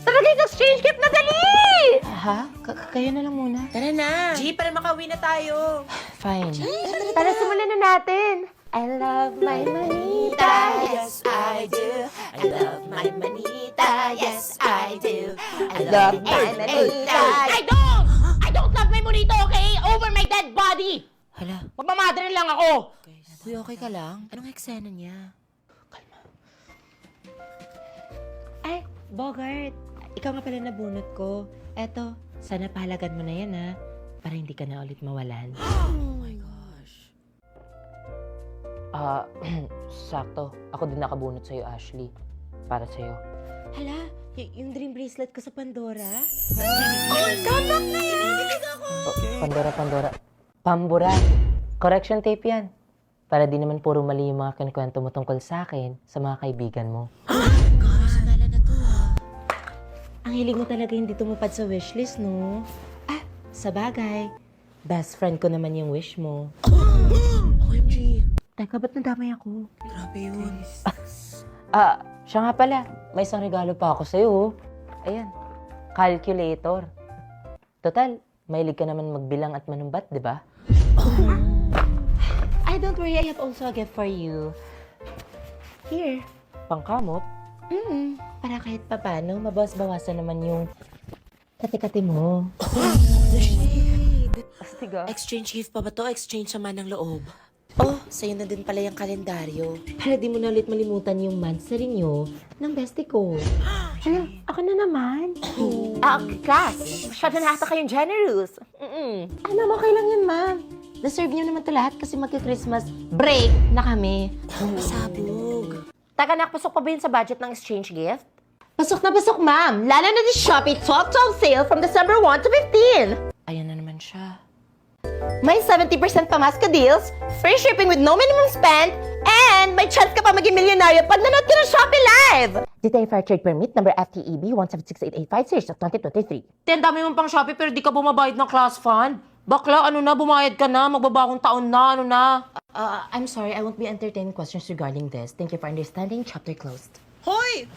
Tara guys, exchange gift na dali! Ha? Kayo na lang muna. Tara na. G, para makauwi na tayo. Fine. Tara, simulan na natin. I love my manita. Yes, I do. I love my manita. Yes, I do. I love my manita. I don't love my monito, okay? Over my dead body! Hala, Magmamadre lang ako! uy, okay ka lang? Anong eksena niya? Ay, Bogart. Ikaw nga pala nabunot ko. Eto, sana pahalagan mo na yan ha. Para hindi ka na ulit mawalan. Oh my gosh. Sakto. Ako din nakabunot sa'yo, Ashley. Para sa'yo. Hala, yung dream bracelet ko sa Pandora? Comeback na yan! Kinilig ako! Pandora. Pambura. Correction tape yan. Para di naman puro mali yung mga kinikwento mo tungkol sa akin sa mga kaibigan mo. Personalan na to ha. Ang hilig mo talaga hindi tumupad sa wishlist, no? Sa bagay. Best friend ko naman yung wish mo. OMG. Teka, ba't nadamay ako? Grabe yun. Siya nga pala. May isang regalo pa ako sa'yo. Ayan. Calculator. Total, mahilig ka naman magbilang at manumbat, di ba? Ay, don't worry. I have also a gift for you. Here. Pangkamot. Para kahit papano, mabawas-bawasan naman yung kati-kati mo. Astiga. Exchange gift pa ba to? Exchange naman ng loob. Oh, sa'yo na din pala yung kalendaryo. Para di mo na ulit malimutan yung months sa renew ng bestie ko. Ano? Ako na naman. Class, masyado na ata kayong generous. Ano, okay lang yun, ma'am. Deserve niyo naman to lahat kasi magka-Christmas break na kami. Pasabog. Taga nakpasok pa ba yun sa budget ng exchange gift? Pasok na pasok, ma'am. Lalo na the Shopee 12/12 sale from December 1 to 15. Ayan na naman siya. May 70% pamaska deals, free shipping with no minimum spend, and may chance ka pa maging milyonaryo pag nanood ka ng Shopee Live! Detail Fair Trade Permit number FTEB 1768885 series of 2023. Ten, dami mong pang Shopee pero di ka bumabayad ng class fund. Bakla, ano na, bumayad ka na, magbabagong taon na, ano na. I'm sorry, I won't be entertaining questions regarding this. Thank you for understanding. Chapter closed. Hoy!